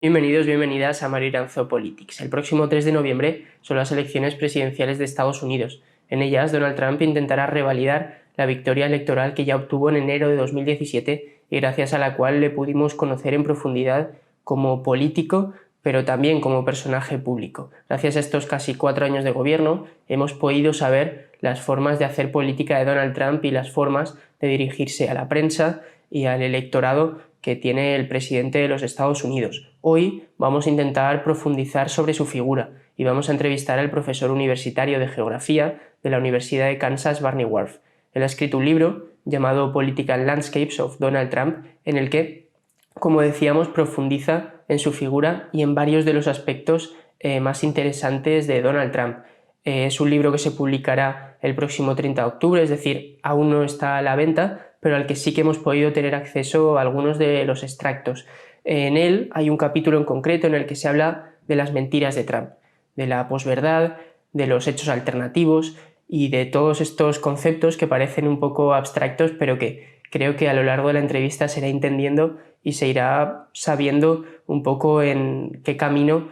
Bienvenidos, bienvenidas a Iranzo Politics. El próximo 3 de noviembre son las elecciones presidenciales de Estados Unidos. En ellas, Donald Trump intentará revalidar la victoria electoral que ya obtuvo en enero de 2017 y gracias a la cual le pudimos conocer en profundidad como político, pero también como personaje público. Gracias a estos casi 4 años de gobierno, hemos podido saber las formas de hacer política de Donald Trump y las formas de dirigirse a la prensa y al electorado que tiene el presidente de los Estados Unidos. Hoy vamos a intentar profundizar sobre su figura y vamos a entrevistar al profesor universitario de Geografía de la Universidad de Kansas, Barney Warf. Él ha escrito un libro llamado Political Landscapes of Donald Trump, en el que, como decíamos, profundiza en su figura y en varios de los aspectos más interesantes de Donald Trump. Es un libro que se publicará el próximo 30 de octubre, es decir, aún no está a la venta, pero al que sí que hemos podido tener acceso a algunos de los extractos. En él hay un capítulo en concreto en el que se habla de las mentiras de Trump, de la posverdad, de los hechos alternativos y de todos estos conceptos que parecen un poco abstractos, pero que creo que a lo largo de la entrevista se irá entendiendo y se irá sabiendo un poco en qué camino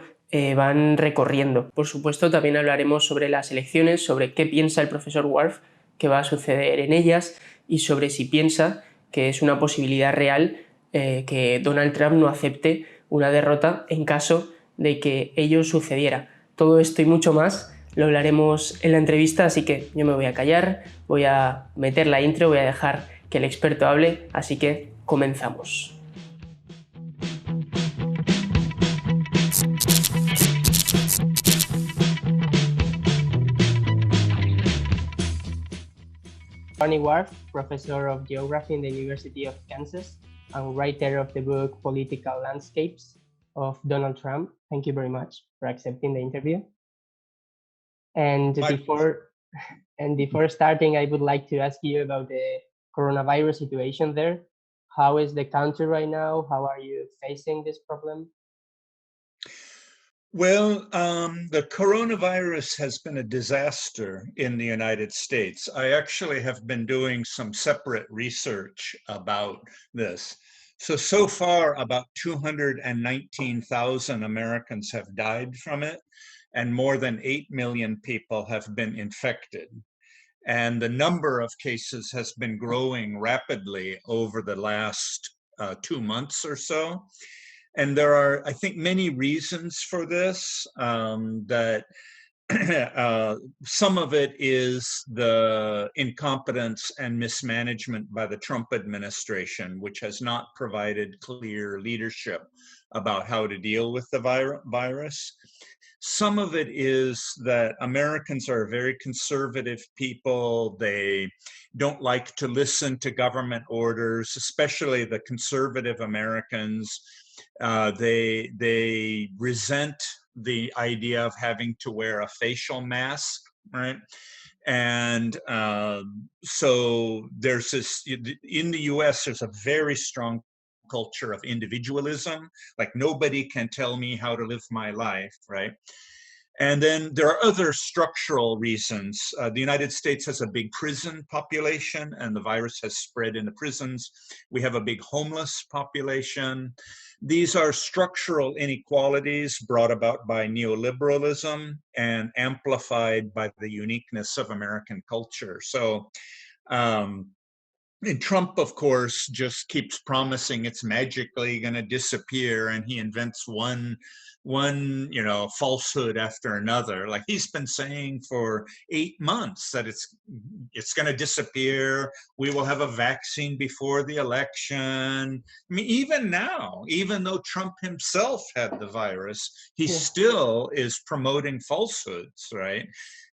van recorriendo. Por supuesto, también hablaremos sobre las elecciones, sobre qué piensa el profesor Warf que va a suceder en ellas y sobre si piensa que es una posibilidad real que Donald Trump no acepte una derrota en caso de que ello sucediera. Todo esto y mucho más lo hablaremos en la entrevista, así que yo me voy a callar, voy a meter la intro, voy a dejar que el experto hable, así que comenzamos. Barney Warf, Professor of Geography in the University of Kansas and writer of the book Political Landscapes of Donald Trump. Thank you very much for accepting the interview. And before starting, I would like to ask you about the coronavirus situation there. How is the country right now? How are you facing this problem? Well, the coronavirus has been a disaster in the United States. I actually have been doing some separate research about this. So far, about 219,000 Americans have died from it, and more than 8 million people have been infected. And the number of cases has been growing rapidly over the last 2 months or so. And there are, I think, many reasons for this, that some of it is the incompetence and mismanagement by the Trump administration, which has not provided clear leadership about how to deal with the virus. Some of it is that Americans are very conservative people. They don't like to listen to government orders, especially the conservative Americans. They resent the idea of having to wear a facial mask, right? And so there's this, in the US, there's a very strong culture of individualism, like nobody can tell me how to live my life, right? And then there are other structural reasons. The United States has a big prison population, and the virus has spread into prisons. We have a big homeless population. These are structural inequalities brought about by neoliberalism and amplified by the uniqueness of American culture. So, and Trump, of course, just keeps promising it's magically going to disappear, and he invents one falsehood after another. Like he's been saying for 8 months that it's going to disappear. We will have a vaccine before the election. I mean, even now, even though Trump himself had the virus, he still is promoting falsehoods, right?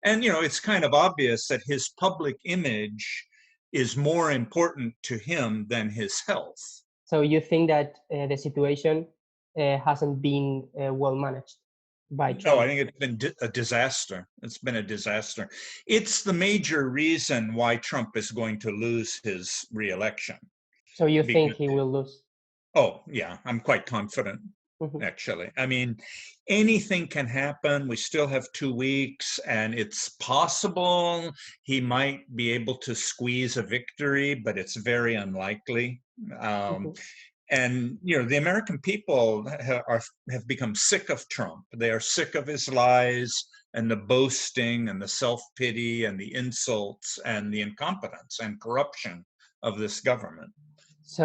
And it's kind of obvious that his public image is more important to him than his health. So you think that the situation hasn't been well managed by Trump? No, I think it's been a disaster. It's been a disaster. It's the major reason why Trump is going to lose his re-election. So you think he will lose? Oh, yeah, I'm quite confident. Actually, I mean, anything can happen. We still have 2 weeks, and it's possible he might be able to squeeze a victory, but it's very unlikely. And the American people have become sick of Trump. They are sick of his lies and the boasting and the self-pity and the insults and the incompetence and corruption of this government. So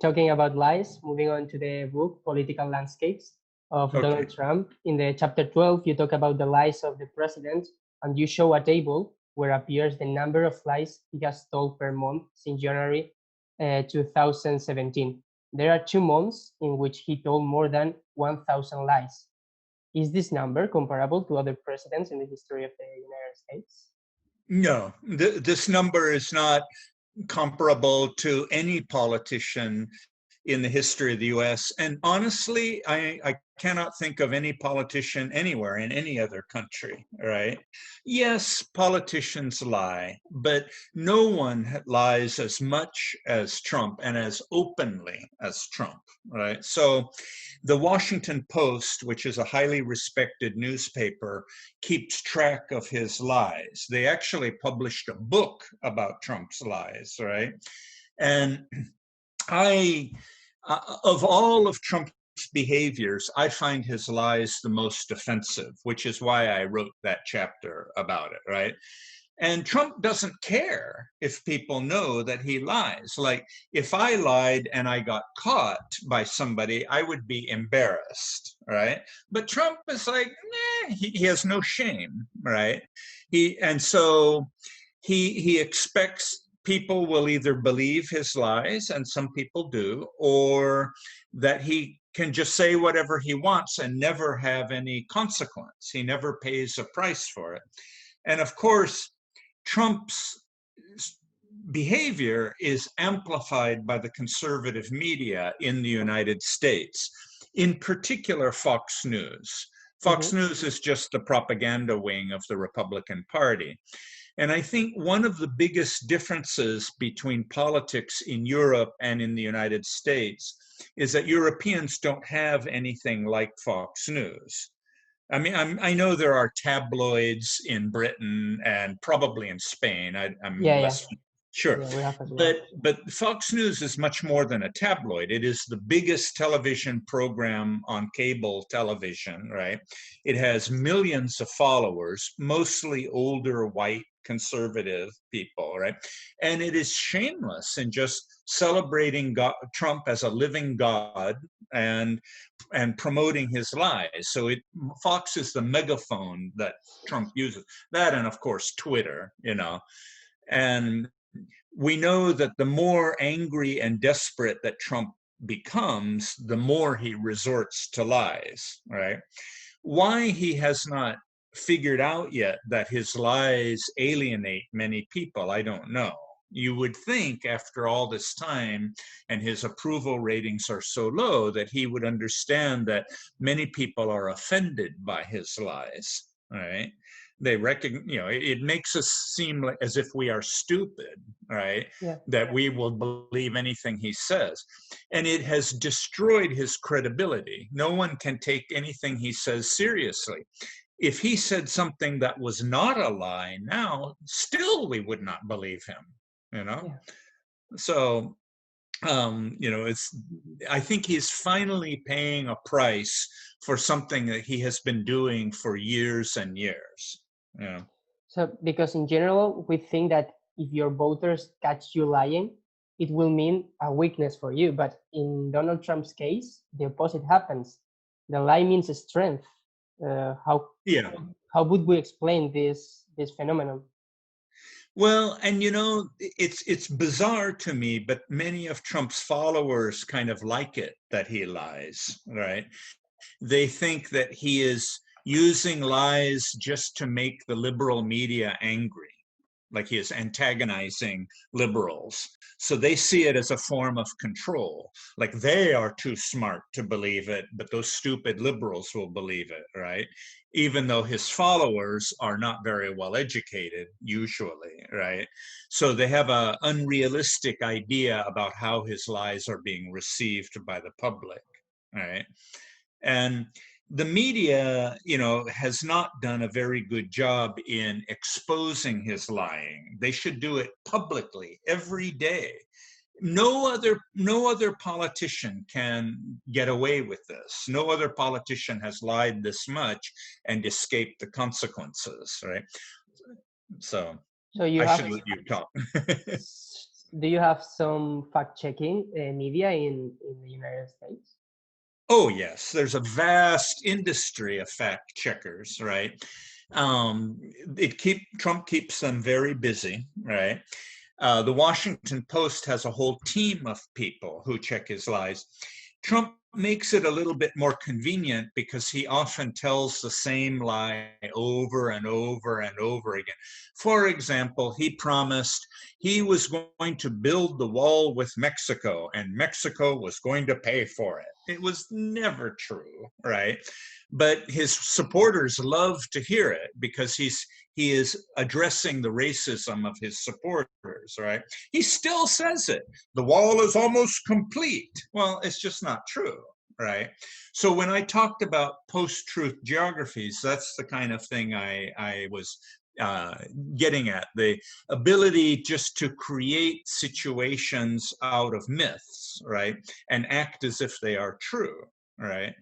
talking about lies, moving on to the book, Political Landscapes of Donald Trump. In the chapter 12, you talk about the lies of the president, and you show a table where appears the number of lies he has told per month since January 2017. There are 2 months in which he told more than 1,000 lies. Is this number comparable to other presidents in the history of the United States? No, this number is not comparable to any politician in the history of the US. And honestly, I cannot think of any politician anywhere in any other country, right? Yes, politicians lie, but no one lies as much as Trump and as openly as Trump, right? So the Washington Post, which is a highly respected newspaper, keeps track of his lies. They actually published a book about Trump's lies, right? And of all of Trump's behaviors, I find his lies the most offensive, which is why I wrote that chapter about it, right? And Trump doesn't care if people know that he lies. Like, if I lied and I got caught by somebody, I would be embarrassed, right? But Trump is like, he has no shame, right? So he expects people will either believe his lies, and some people do, or that he can just say whatever he wants and never have any consequence. He never pays a price for it. And of course, Trump's behavior is amplified by the conservative media in the United States, in particular Fox News. Fox News is just the propaganda wing of the Republican Party. And I think one of the biggest differences between politics in Europe and in the United States is that Europeans don't have anything like Fox News. I mean, I know there are tabloids in Britain and probably in Spain. I'm less sure. Yeah, we have as well. But Fox News is much more than a tabloid. It is the biggest television program on cable television, right? It has millions of followers, mostly older, white, conservative people, right? And it is shameless in just celebrating Trump as a living god and promoting his lies. So Fox is the megaphone that Trump uses. That, and of course Twitter, and we know that the more angry and desperate that Trump becomes, the more he resorts to lies, right? Why he has not figured out yet that his lies alienate many people, I don't know. You would think after all this time and his approval ratings are so low that he would understand that many people are offended by his lies, right? They recognize, it makes us seem as if we are stupid, right? Yeah. That we will believe anything he says. And it has destroyed his credibility. No one can take anything he says seriously. If he said something that was not a lie now, still we would not believe him, Yeah. So, I think he's finally paying a price for something that he has been doing for years and years. So, because in general, we think that if your voters catch you lying, it will mean a weakness for you. But in Donald Trump's case, the opposite happens. The lie means strength. How would we explain this phenomenon? Well, and it's bizarre to me, but many of Trump's followers kind of like it that he lies, right? They think that he is using lies just to make the liberal media angry, like he is antagonizing liberals. So they see it as a form of control, like they are too smart to believe it, but those stupid liberals will believe it, right? Even though his followers are not very well educated, usually, right? So they have an unrealistic idea about how his lies are being received by the public, right? And the media, has not done a very good job in exposing his lying. They should do it publicly every day. no other politician can get away with this. No other politician has lied this much and escaped the consequences, right? So So you I have, should let you talk. do you have some fact-checking media in the United States? Oh, yes, there's a vast industry of fact checkers, right? Trump keeps them very busy, right? The Washington Post has a whole team of people who check his lies. Trump makes it a little bit more convenient because he often tells the same lie over and over and over again. For example, he promised he was going to build the wall with Mexico and Mexico was going to pay for it. It was never true, right? But his supporters love to hear it because he is addressing the racism of his supporters, right? He still says it. The wall is almost complete. Well, it's just not true, right? So when I talked about post-truth geographies, that's the kind of thing I was getting at, the ability just to create situations out of myths, right? And act as if they are true, right?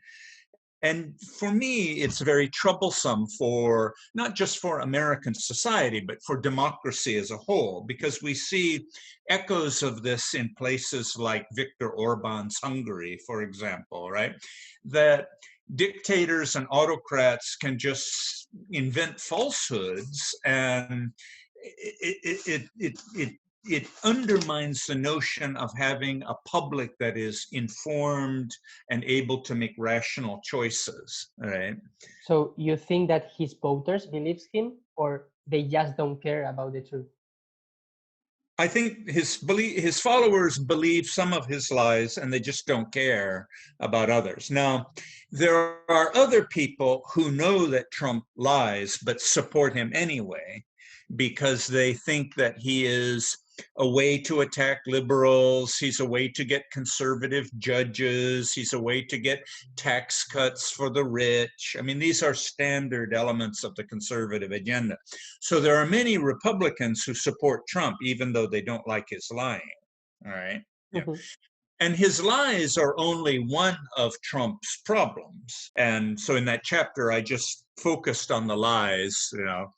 And for me, it's very troublesome for not just for American society, but for democracy as a whole, because we see echoes of this in places like Viktor Orban's Hungary, for example, right? That dictators and autocrats can just invent falsehoods, and it undermines the notion of having a public that is informed and able to make rational choices, right? So you think that his voters believes him, or they just don't care about the truth? I think his followers believe some of his lies and they just don't care about others. Now, there are other people who know that Trump lies but support him anyway because they think that he is a way to attack liberals, he's a way to get conservative judges, he's a way to get tax cuts for the rich. I mean, these are standard elements of the conservative agenda. So there are many Republicans who support Trump, even though they don't like his lying, all right? Yeah. And his lies are only one of Trump's problems. And so in that chapter, I just focused on the lies, you know.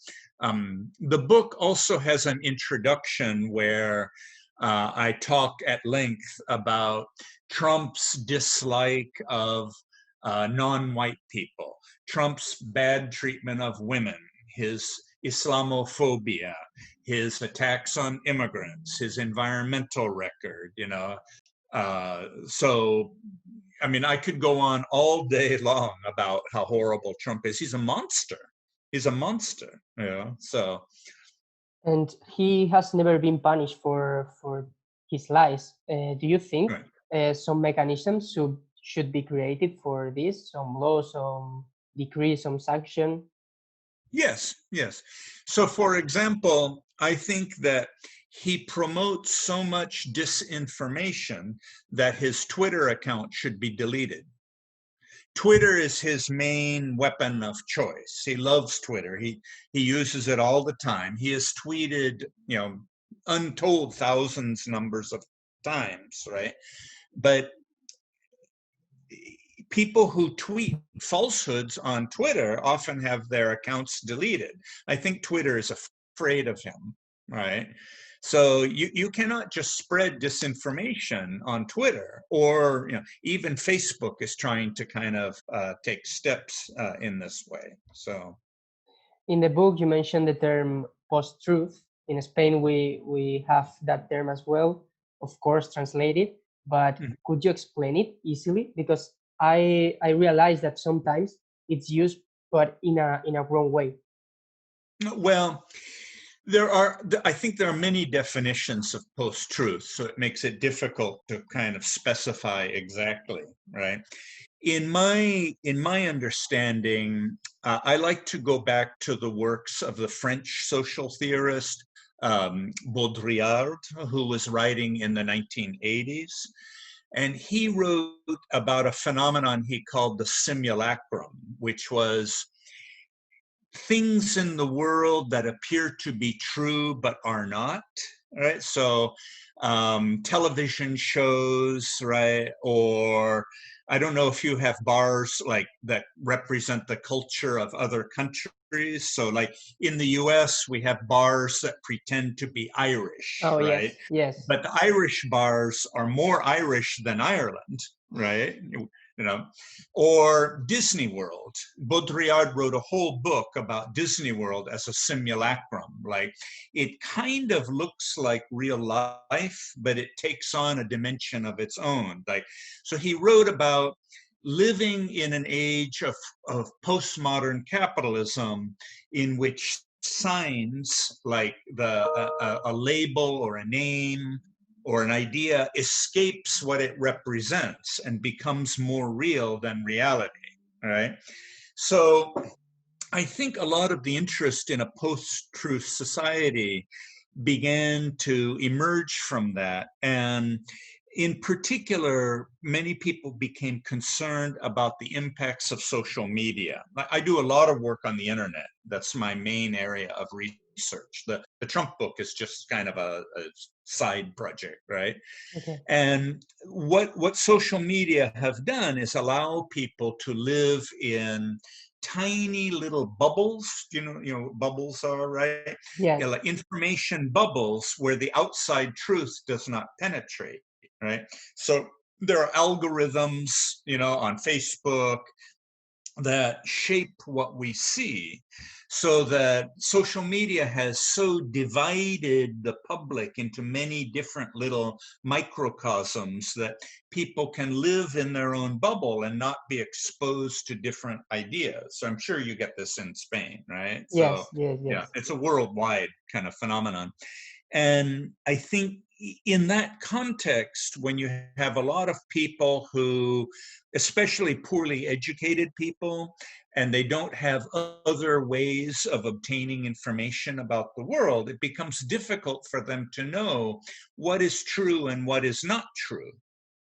The book also has an introduction where I talk at length about Trump's dislike of non-white people, Trump's bad treatment of women, his Islamophobia, his attacks on immigrants, his environmental record, you know. So, I mean, I could go on all day long about how horrible Trump is. He's a monster. He's a monster, you know, so. And he has never been punished for his lies. Do you think some mechanisms should be created for this? Some law, some decree, some sanction? Yes, yes. So, for example, I think that he promotes so much disinformation that his Twitter account should be deleted. Twitter is his main weapon of choice. He loves Twitter. He uses it all the time. He has tweeted, you know, untold thousands numbers of times, right? But people who tweet falsehoods on Twitter often have their accounts deleted. I think Twitter is afraid of him, right? So you cannot just spread disinformation on Twitter, or you know, even Facebook is trying to kind of take steps in this way. So, in the book you mentioned the term post-truth. In Spain we have that term as well, of course translated, but could you explain it easily? Because I realize that sometimes it's used, but in a wrong way. Well, I think there are many definitions of post-truth, so it makes it difficult to kind of specify exactly, right? In my understanding, I like to go back to the works of the French social theorist Baudrillard, who was writing in the 1980s. And he wrote about a phenomenon he called the simulacrum, which was things in the world that appear to be true but are not, right? So television shows, right? Or I don't know if you have bars like that represent the culture of other countries. So like in the US, we have bars that pretend to be Irish, Oh, right? yes, yes. But the Irish bars are more Irish than Ireland, right? You know, or Disney World. Baudrillard wrote a whole book about Disney World as a simulacrum. Like it kind of looks like real life, but it takes on a dimension of its own. Like, so he wrote about living in an age of postmodern capitalism in which signs like a label or a name or an idea escapes what it represents and becomes more real than reality, right? So I think a lot of the interest in a post-truth society began to emerge from that. And in particular, many people became concerned about the impacts of social media. I do a lot of work on the internet. That's my main area of research. The Trump book is just kind of a side project, right? Okay. And what social media have done is allow people to live in tiny little bubbles. You know what bubbles are, right? Yes. Yeah, like information bubbles where the outside truth does not penetrate, right? So there are algorithms, on Facebook that shape what we see, so that social media has so divided the public into many different little microcosms that people can live in their own bubble and not be exposed to different ideas. So I'm sure you get this in Spain, right? So Yes, yes, yeah, yes. it's a worldwide kind of phenomenon. And I think in that context, when you have a lot of people who, especially poorly educated people, and they don't have other ways of obtaining information about the world, it becomes difficult for them to know what is true and what is not true,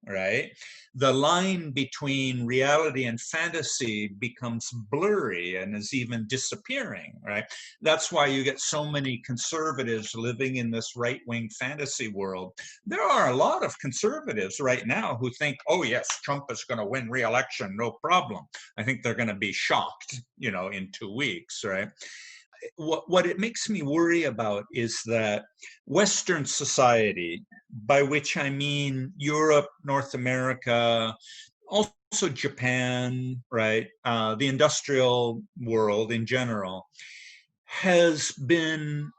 right? The line between reality and fantasy becomes blurry and is even disappearing, right? That's why you get so many conservatives living in this right-wing fantasy world. There are a lot of conservatives right now who think, oh yes, Trump is going to win re-election, no problem. I think they're going to be shocked, in 2 weeks, right? What it makes me worry about is that Western society, by which I mean Europe, North America, also Japan, right, the industrial world in general, has been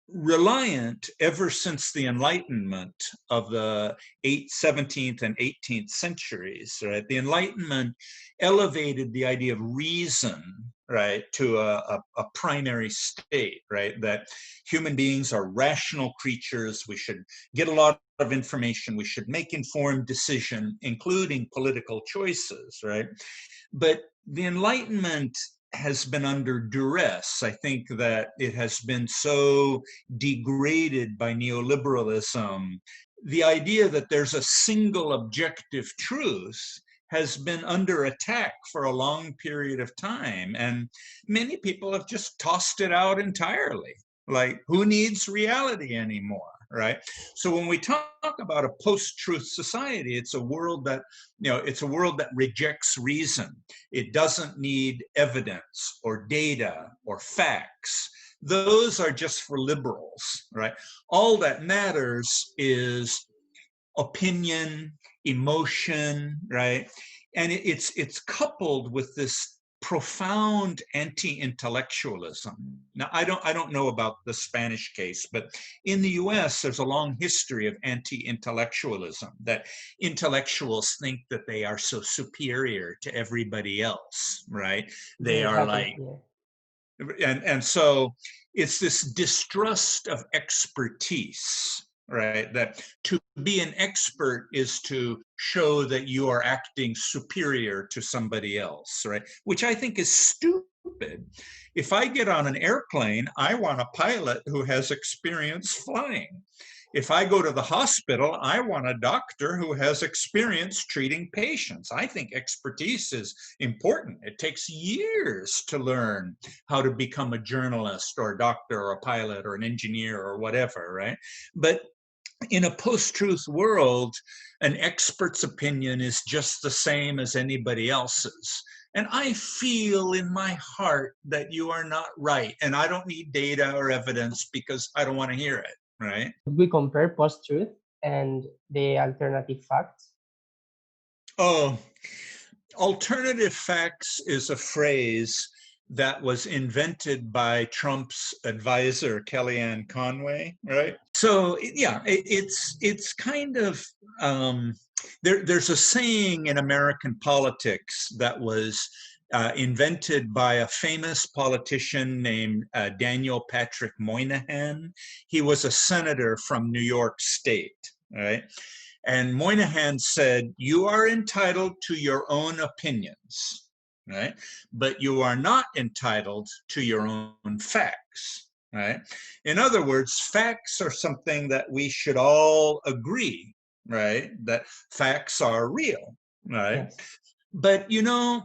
reliant ever since the Enlightenment of the 17th and 18th centuries, right? The Enlightenment elevated the idea of reason, right, to a primary state, right? That human beings are rational creatures. We should get a lot of information. We should make informed decision, including political choices, right? But the Enlightenment has been under duress. I think that it has been so degraded by neoliberalism. The idea that there's a single objective truth has been under attack for a long period of time. And many people have just tossed it out entirely. Like, who needs reality anymore? Right. So when we talk about a post-truth society, it's a world that, it's a world that rejects reason. It doesn't need evidence or data or facts. Those are just for liberals, right? All that matters is opinion, emotion, right? And it's coupled with this profound anti-intellectualism. Now, I don't know about the Spanish case, but in the US, there's a long history of anti-intellectualism, that intellectuals think that they are so superior to everybody else, right? They It are happens like, here. and so it's this distrust of expertise, right? That to be an expert is to show that you are acting superior to somebody else, right? Which I think is stupid. If I get on an airplane, I want a pilot who has experience flying. If I go to the hospital, I want a doctor who has experience treating patients. I think expertise is important. It takes years to learn how to become a journalist or a doctor or a pilot or an engineer or whatever, right? But in a post-truth world, an expert's opinion is just the same as anybody else's. And I feel in my heart that you are not right. And I don't need data or evidence because I don't want to hear it, right? We compare post-truth and the alternative facts. Oh, alternative facts is a phrase that was invented by Trump's advisor, Kellyanne Conway, right? So yeah, it's kind of, there's a saying in American politics that was invented by a famous politician named Daniel Patrick Moynihan. He was a senator from New York State, right? And Moynihan said, you are entitled to your own opinions, right? But you are not entitled to your own facts, right? In other words, facts are something that we should all agree, right? That facts are real, right? Yes. But, you know,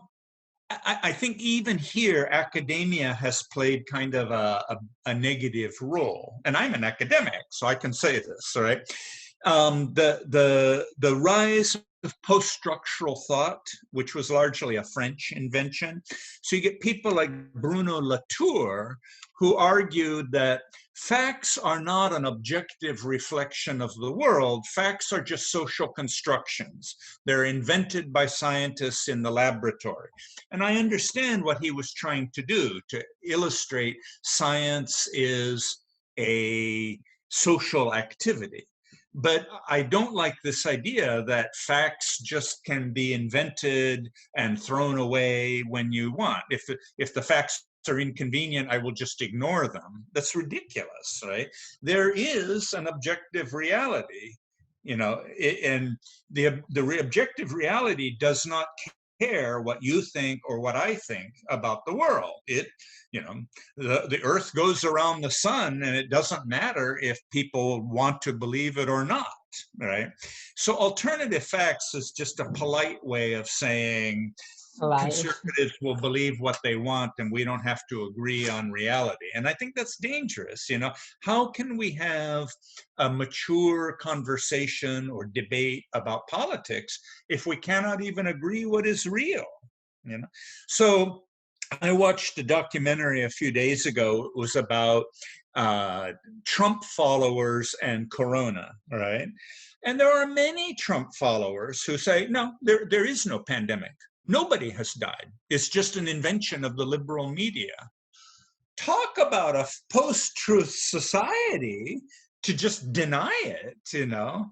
I think even here, academia has played kind of a negative role. And I'm an academic, so I can say this, right? The rise of post-structural thought, which was largely a French invention. So you get people like Bruno Latour, who argued that facts are not an objective reflection of the world. Facts are just social constructions. They're invented by scientists in the laboratory. And I understand what he was trying to do, to illustrate science is a social activity. But I don't like this idea that facts just can be invented and thrown away when you want. If the facts are inconvenient, I will just ignore them. That's ridiculous, right? There is an objective reality, you know, and the objective reality does not care what you think or what I think about the world. It, you know, the earth goes around the sun, and it doesn't matter if people want to believe it or not, right? So alternative facts is just a polite way of saying conservatives will believe what they want and we don't have to agree on reality. And I think that's dangerous. You know, how can we have a mature conversation or debate about politics if we cannot even agree what is real? You know, so I watched a documentary a few days ago. It was about Trump followers and Corona, right? And there are many Trump followers who say, no, there is no pandemic. Nobody has died. It's just an invention of the liberal media. Talk about a post-truth society to just deny it, you know?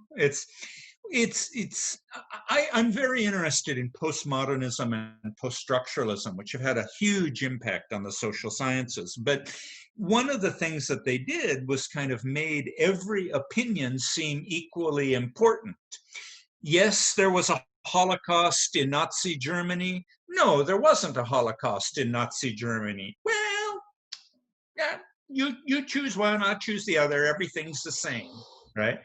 I'm very interested in postmodernism and post-structuralism, which have had a huge impact on the social sciences. But one of the things that they did was kind of made every opinion seem equally important. Yes, there was a Holocaust in Nazi Germany. No, there wasn't a Holocaust in Nazi Germany. Well, yeah, you choose one, I choose the other. Everything's the same, right?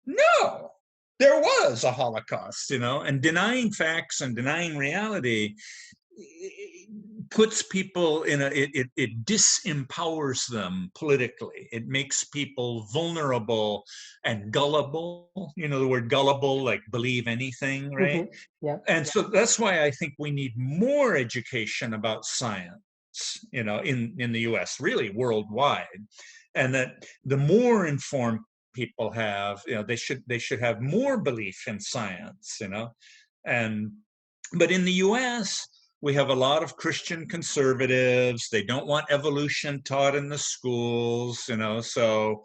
No, there was a Holocaust, you know, and denying facts and denying reality puts people in it disempowers them politically. It makes people vulnerable and gullible. You know, the word gullible, like believe anything, right? Yeah. And so that's why I think we need more education about science, you know, in the US, really worldwide. And that the more informed people have, you know, they should have more belief in science, you know. But in the US, we have a lot of Christian conservatives. They don't want evolution taught in the schools, you know. So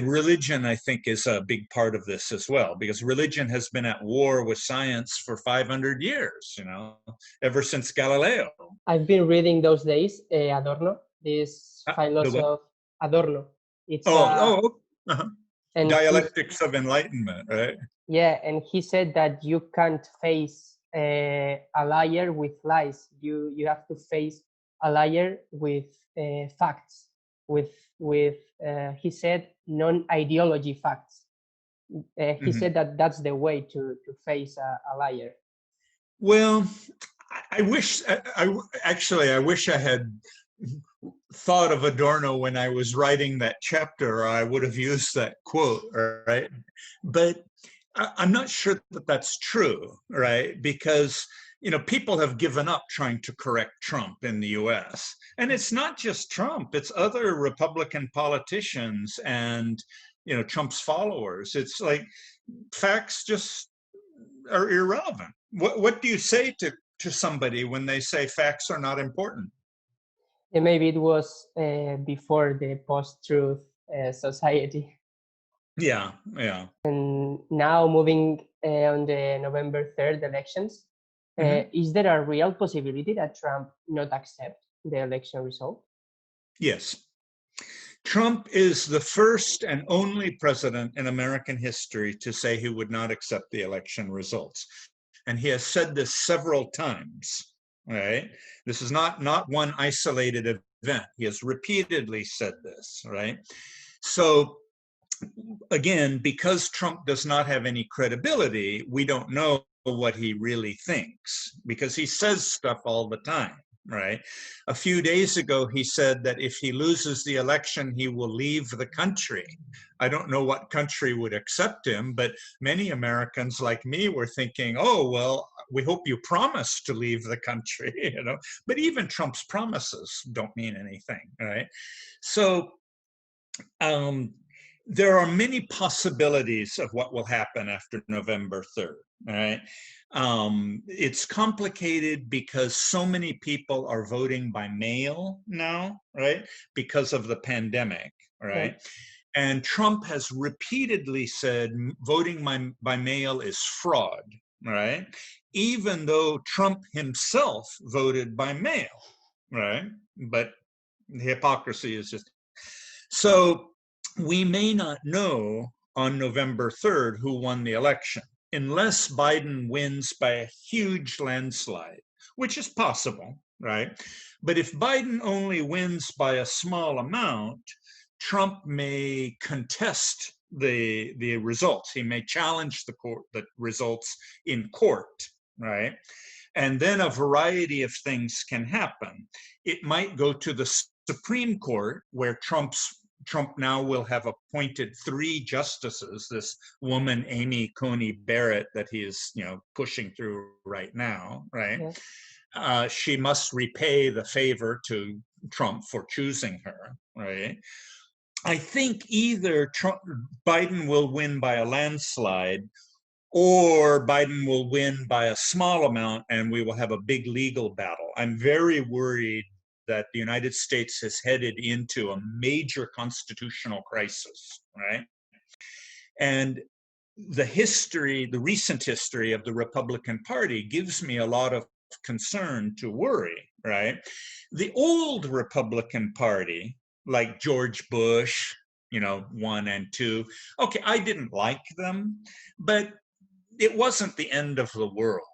religion, I think, is a big part of this as well, because religion has been at war with science for 500 years, you know, ever since Galileo. I've been reading those days Adorno, this philosopher Adorno. It's and Dialectics of Enlightenment, right? Yeah, and he said that you can't face a liar with lies. You have to face a liar with facts. with he said non-ideology facts. He said that that's the way to face a liar. Well, I wish, actually, I wish I had thought of Adorno when I was writing that chapter, or I would have used that quote, right? But I'm not sure that that's true, right? Because, you know, people have given up trying to correct Trump in the US. And it's not just Trump, it's other Republican politicians and, you know, Trump's followers. It's like facts just are irrelevant. What do you say to somebody when they say facts are not important? And maybe it was before the post-truth society. Yeah, yeah. And now moving on the November 3rd elections, is there a real possibility that Trump not accept the election result? Yes. Trump is the first and only president in American history to say he would not accept the election results. And he has said this several times, right? This is not one isolated event. He has repeatedly said this, right? So again, because Trump does not have any credibility, we don't know what he really thinks because he says stuff all the time, right? A few days ago, he said that if he loses the election, he will leave the country. I don't know what country would accept him, but many Americans like me were thinking, oh, well, we hope you promise to leave the country, you know? But even Trump's promises don't mean anything, right? So, there are many possibilities of what will happen after November 3rd, right? It's complicated because so many people are voting by mail now, right? Because of the pandemic, right? Right. And Trump has repeatedly said voting by mail is fraud, right? Even though Trump himself voted by mail, right? But the hypocrisy is just... So we may not know on November 3rd who won the election unless Biden wins by a huge landslide, which is possible, right? But if Biden only wins by a small amount, Trump may contest the results. He may challenge the results in court, right? And then a variety of things can happen. It might go to the Supreme Court, where Trump now will have appointed 3 justices, this woman, Amy Coney Barrett, that he is, you know, pushing through right now, right? Yeah. She must repay the favor to Trump for choosing her, right? I think either Biden will win by a landslide, or Biden will win by a small amount and we will have a big legal battle. I'm very worried that the United States has headed into a major constitutional crisis, right? And the recent history of the Republican Party gives me a lot of concern to worry, right? The old Republican Party, like George Bush, you know, 1 and 2, okay, I didn't like them, but it wasn't the end of the world.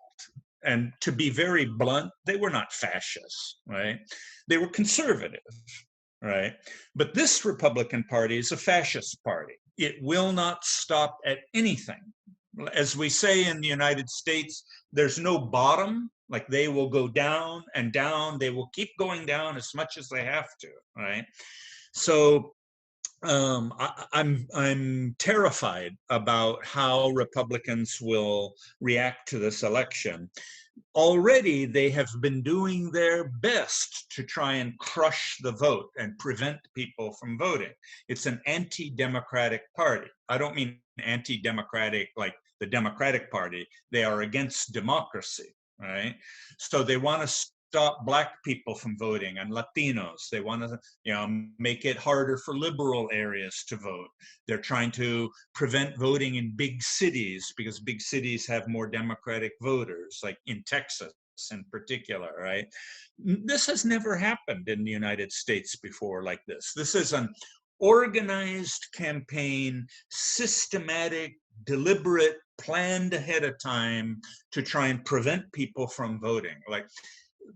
And to be very blunt, they were not fascists, right? They were conservative, right? But this Republican Party is a fascist party. It will not stop at anything. As we say in the United States, there's no bottom. Like, they will go down and down. They will keep going down as much as they have to, right? So I'm terrified about how Republicans will react to this election. Already, they have been doing their best to try and crush the vote and prevent people from voting. It's an anti-democratic party. I don't mean anti-democratic like the Democratic Party. They are against democracy, right? So they want to stop Black people from voting and Latinos. They want to, you know, make it harder for liberal areas to vote. They're trying to prevent voting in big cities because big cities have more Democratic voters, like in Texas in particular, right? This has never happened in the United States before like this. This is an organized campaign, systematic, deliberate, planned ahead of time to try and prevent people from voting. Like,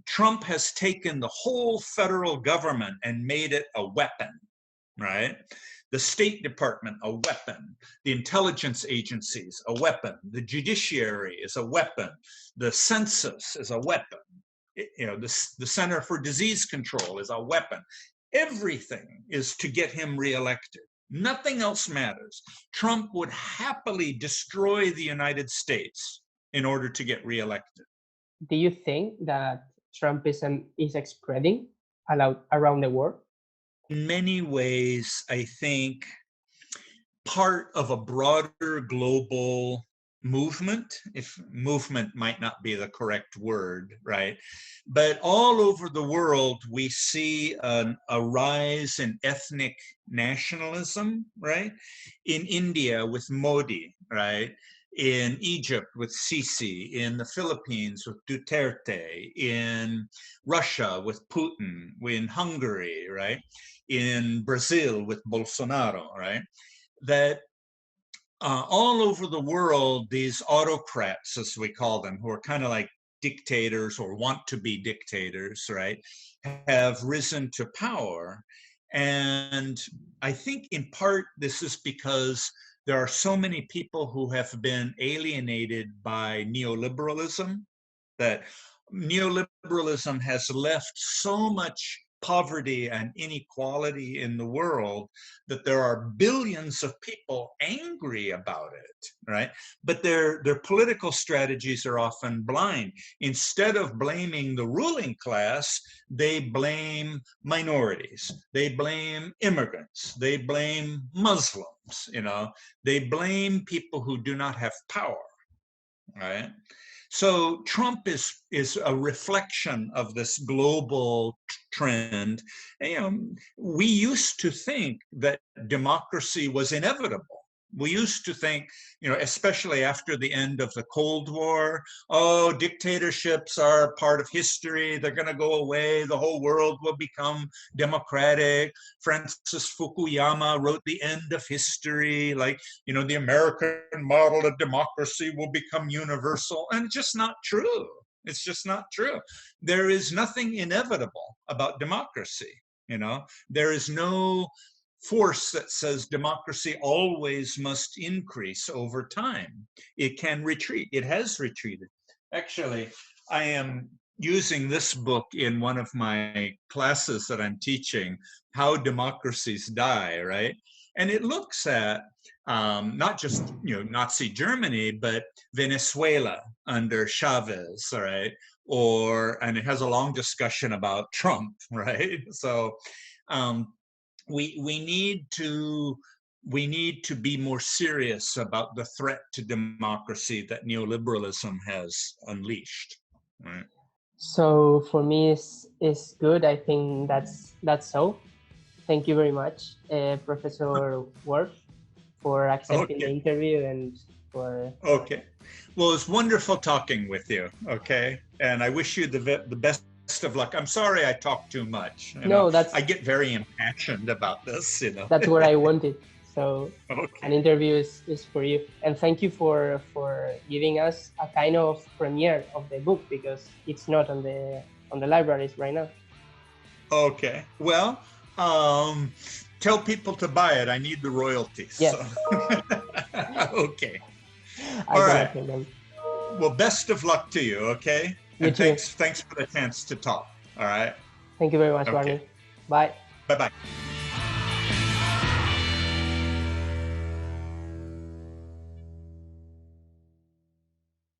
Trump has taken the whole federal government and made it a weapon, right? The State Department, a weapon. The intelligence agencies, a weapon. The judiciary is a weapon. The census is a weapon. The Center for Disease Control is a weapon. Everything is to get him reelected. Nothing else matters. Trump would happily destroy the United States in order to get reelected. Do you think that Trumpism is spreading around the world? In many ways, I think part of a broader global movement, if movement might not be the correct word, right? But all over the world, we see a rise in ethnic nationalism, right? In India with Modi, right? In Egypt with Sisi, in the Philippines with Duterte, in Russia with Putin, in Hungary, right? In Brazil with Bolsonaro, right? That all over the world, these autocrats, as we call them, who are kind of like dictators or want to be dictators, right, have risen to power. And I think in part this is because there are so many people who have been alienated by neoliberalism, that neoliberalism has left so much poverty and inequality in the world that there are billions of people angry about it, right? But their political strategies are often blind. Instead of blaming the ruling class, they blame minorities, they blame immigrants, they blame Muslims, they blame people who do not have power, right? So Trump is a reflection of this global trend. We used to think that democracy was inevitable. We used to think, especially after the end of the Cold War, oh, dictatorships are part of history. They're going to go away. The whole world will become democratic. Francis Fukuyama wrote The End of History, like, the American model of democracy will become universal. And it's just not true. It's just not true. There is nothing inevitable about democracy. There is no force that says democracy always must increase over time. It can retreat. It has retreated. Actually, I am using this book in one of my classes that I'm teaching, How Democracies Die, right? And it looks at not just Nazi Germany, but Venezuela under Chavez, right? And it has a long discussion about Trump, right? So we need to be more serious about the threat to democracy that neoliberalism has unleashed, right? So for me, it's good. I think that's so. Thank you very much, Professor Warf, for accepting the interview and for. Okay. Well, it's wonderful talking with you. Okay, and I wish you the best of luck. I'm sorry I talk too much. I get very impassioned about this. That's what I wanted. So okay. An interview is for you, and thank you for giving us a kind of premiere of the book, because it's not on the libraries right now. Okay. Well, tell people to buy it. I need the royalties. Yes. So. Okay. All right. Well, best of luck to you. Okay. And thanks for the chance to talk. All right. Thank you very much, Barney. Bye. Bye-bye.